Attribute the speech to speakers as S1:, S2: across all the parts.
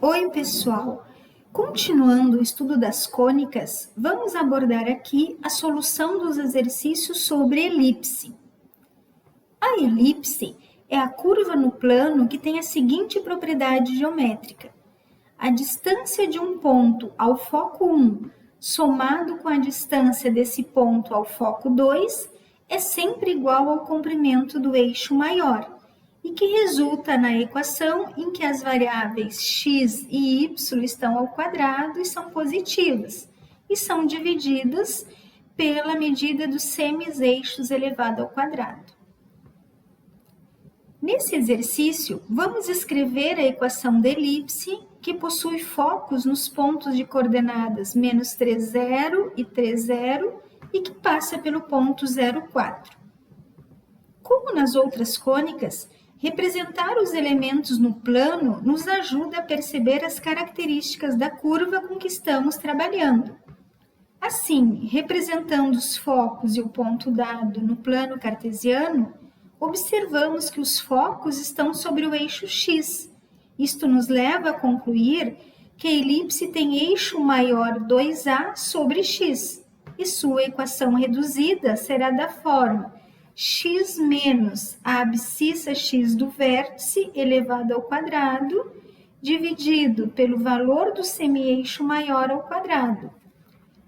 S1: Oi, pessoal! Continuando o estudo das cônicas, vamos abordar aqui a solução dos exercícios sobre elipse. A elipse é a curva no plano que tem a seguinte propriedade geométrica. A distância de um ponto ao foco 1 somado com a distância desse ponto ao foco 2 é sempre igual ao comprimento do eixo maior, e que resulta na equação em que as variáveis x e y estão ao quadrado e são positivas, e são divididas pela medida dos semiseixos elevado ao quadrado. Nesse exercício, vamos escrever a equação da elipse, que possui focos nos pontos de coordenadas menos 3, 0 e 3, 0, e que passa pelo ponto 0, 4. Como nas outras cônicas, representar os elementos no plano nos ajuda a perceber as características da curva com que estamos trabalhando. Assim, representando os focos e o ponto dado no plano cartesiano, observamos que os focos estão sobre o eixo x. Isto nos leva a concluir que a elipse tem eixo maior 2a sobre x, e sua equação reduzida será da forma x menos a abscissa x do vértice elevado ao quadrado, dividido pelo valor do semi-eixo maior ao quadrado,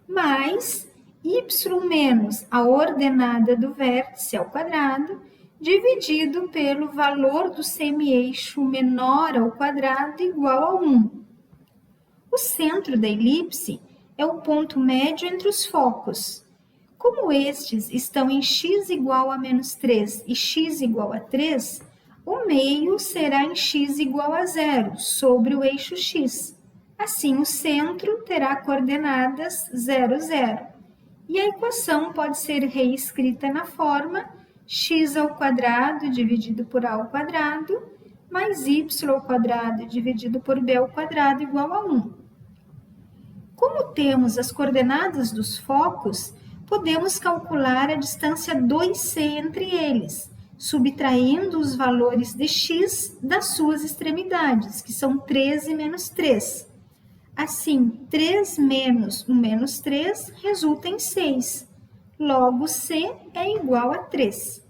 S1: mais y menos a ordenada do vértice ao quadrado, dividido pelo valor do semi-eixo menor ao quadrado igual a 1. O centro da elipse é o ponto médio entre os focos. Como estes estão em x igual a menos 3 e x igual a 3, o meio será em x igual a 0 sobre o eixo x. Assim, o centro terá coordenadas 0, 0. E a equação pode ser reescrita na forma x ao quadrado dividido por a ao quadrado, mais y ao quadrado dividido por b ao quadrado igual a 1. Como temos as coordenadas dos focos, podemos calcular a distância 2c entre eles, subtraindo os valores de x das suas extremidades, que são 3 e menos 3. Assim, 3 menos o menos 3 resulta em 6. Logo, c é igual a 3.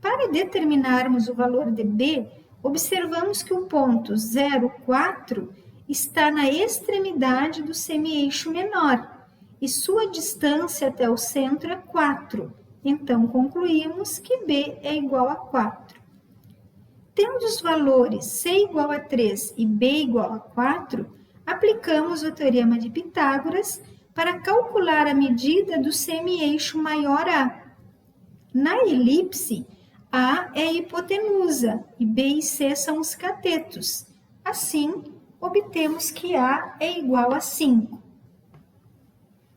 S1: Para determinarmos o valor de b, observamos que o ponto 0, 4 está na extremidade do semi-eixo menor, e sua distância até o centro é 4. Então, concluímos que b é igual a 4. Tendo os valores c igual a 3 e b igual a 4, aplicamos o teorema de Pitágoras para calcular a medida do semi-eixo maior A. Na elipse, A é a hipotenusa e B e C são os catetos. Assim, obtemos que A é igual a 5.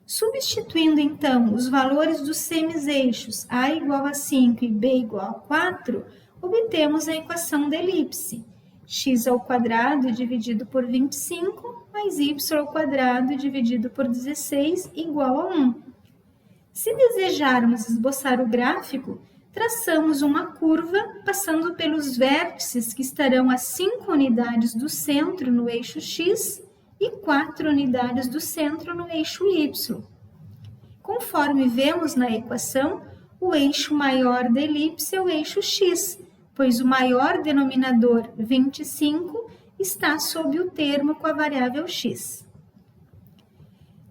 S1: Substituindo, então, os valores dos semiseixos A igual a 5 e B igual a 4, obtemos a equação da elipse. X ao quadrado dividido por 25 mais y ao quadrado dividido por 16 igual a 1. Se desejarmos esboçar o gráfico, traçamos uma curva passando pelos vértices que estarão a 5 unidades do centro no eixo x e 4 unidades do centro no eixo y. Conforme vemos na equação, o eixo maior da elipse é o eixo x, pois o maior denominador, 25, está sob o termo com a variável x.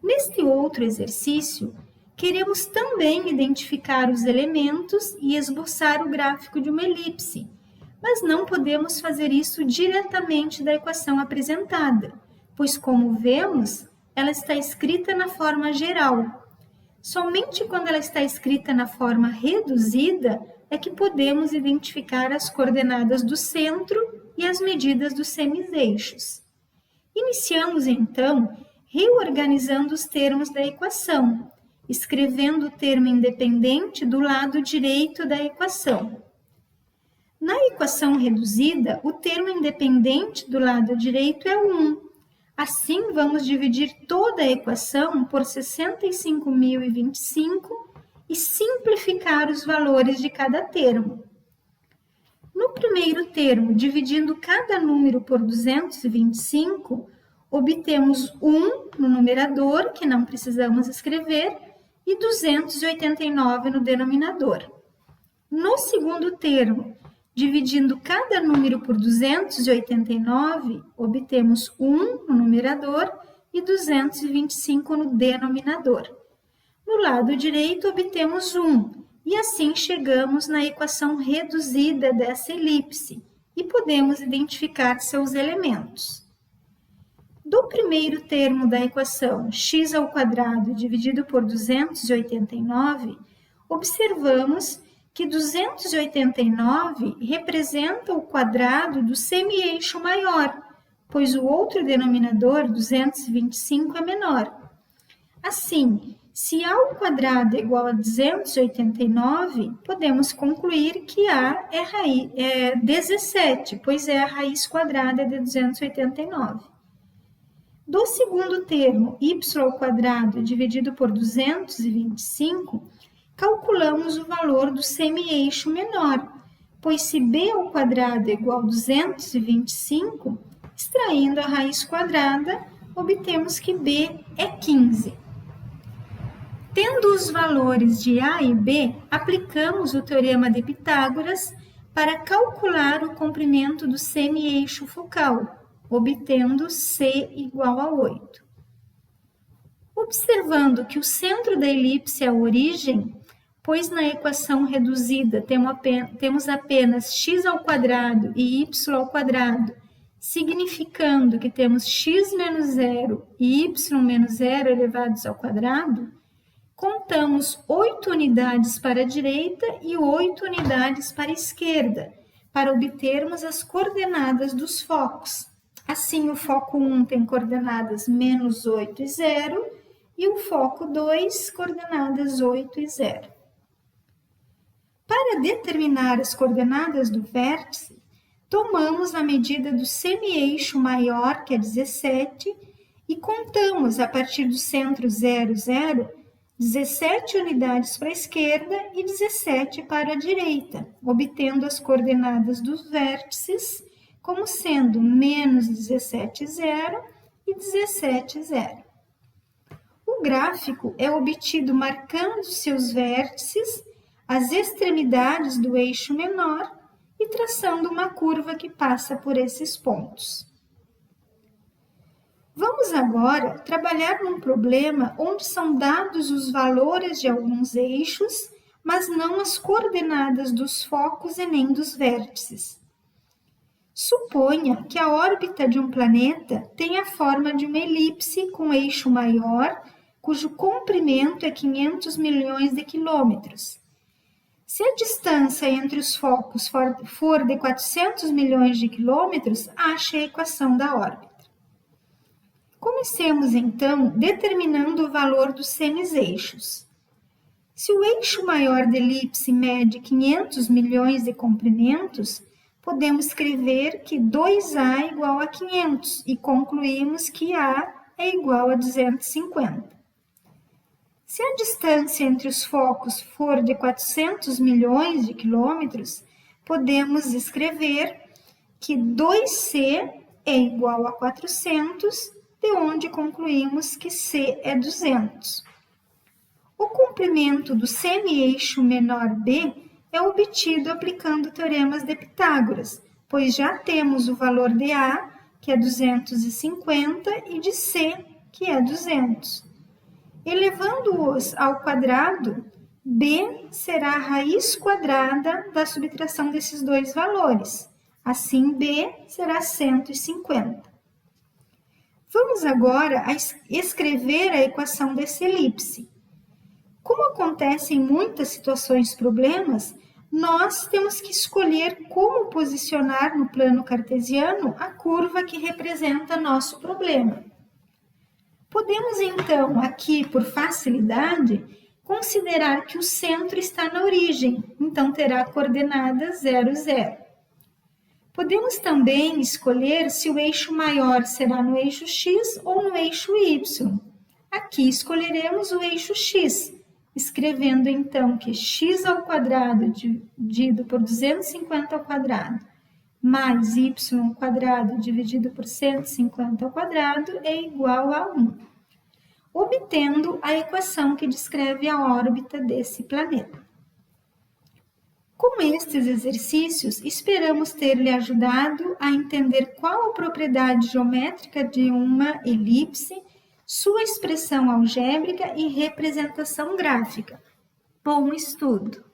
S1: Neste outro exercício, queremos também identificar os elementos e esboçar o gráfico de uma elipse, mas não podemos fazer isso diretamente da equação apresentada, pois, como vemos, ela está escrita na forma geral. Somente quando ela está escrita na forma reduzida é que podemos identificar as coordenadas do centro e as medidas dos semiseixos. Iniciamos, então, reorganizando os termos da equação, escrevendo o termo independente do lado direito da equação. Na equação reduzida, o termo independente do lado direito é 1. Assim, vamos dividir toda a equação por 65.025 e simplificar os valores de cada termo. No primeiro termo, dividindo cada número por 225, obtemos 1 no numerador, que não precisamos escrever, e 289 no denominador. No segundo termo, dividindo cada número por 289, obtemos 1 no numerador e 225 no denominador. No lado direito, obtemos 1, e assim chegamos na equação reduzida dessa elipse, e podemos identificar seus elementos. Do primeiro termo da equação x² dividido por 289, observamos que 289 representa o quadrado do semi-eixo maior, pois o outro denominador, 225, é menor. Assim, se A² é igual a 289, podemos concluir que A é 17, pois é a raiz quadrada de 289. Do segundo termo, y² dividido por 225, calculamos o valor do semi-eixo menor, pois se b² é igual a 225, extraindo a raiz quadrada, obtemos que b é 15. Tendo os valores de a e b, aplicamos o teorema de Pitágoras para calcular o comprimento do semi-eixo focal, obtendo C igual a 8. Observando que o centro da elipse é a origem, pois na equação reduzida temos apenas x² e y², significando que temos x menos 0 e y menos 0 elevados ao quadrado, contamos 8 unidades para a direita e 8 unidades para a esquerda, para obtermos as coordenadas dos focos. Assim, o foco 1 tem coordenadas menos 8 e 0, e o foco 2, coordenadas 8 e 0. Para determinar as coordenadas do vértice, tomamos a medida do semi-eixo maior, que é 17, e contamos, a partir do centro 0, 0, 17 unidades para a esquerda e 17 para a direita, obtendo as coordenadas dos vértices como sendo menos 17, 0 e 17, 0. O gráfico é obtido marcando seus vértices, as extremidades do eixo menor e traçando uma curva que passa por esses pontos. Vamos agora trabalhar num problema onde são dados os valores de alguns eixos, mas não as coordenadas dos focos e nem dos vértices. Suponha que a órbita de um planeta tem a forma de uma elipse com eixo maior, cujo comprimento é 500 milhões de quilômetros. Se a distância entre os focos for de 400 milhões de quilômetros, ache a equação da órbita. Comecemos, então, determinando o valor dos semiseixos. Se o eixo maior da elipse mede 500 milhões de comprimentos, podemos escrever que 2A é igual a 500 e concluímos que A é igual a 250. Se a distância entre os focos for de 400 milhões de quilômetros, podemos escrever que 2C é igual a 400, de onde concluímos que C é 200. O comprimento do semi-eixo menor B é obtido aplicando teoremas de Pitágoras, pois já temos o valor de A, que é 250, e de C, que é 200. Elevando-os ao quadrado, B será a raiz quadrada da subtração desses dois valores. Assim, B será 150. Vamos agora escrever a equação dessa elipse. Como acontece em muitas situações problemas, nós temos que escolher como posicionar no plano cartesiano a curva que representa nosso problema. Podemos, então, aqui, por facilidade, considerar que o centro está na origem, então terá a coordenada 0, 0. Podemos também escolher se o eixo maior será no eixo x ou no eixo y. Aqui escolheremos o eixo x, escrevendo então que x ao quadrado dividido por 250 ao quadrado mais y ao quadrado dividido por 150 ao quadrado é igual a 1, obtendo a equação que descreve a órbita desse planeta. Com estes exercícios, esperamos ter lhe ajudado a entender qual a propriedade geométrica de uma elipse, sua expressão algébrica e representação gráfica. Bom estudo!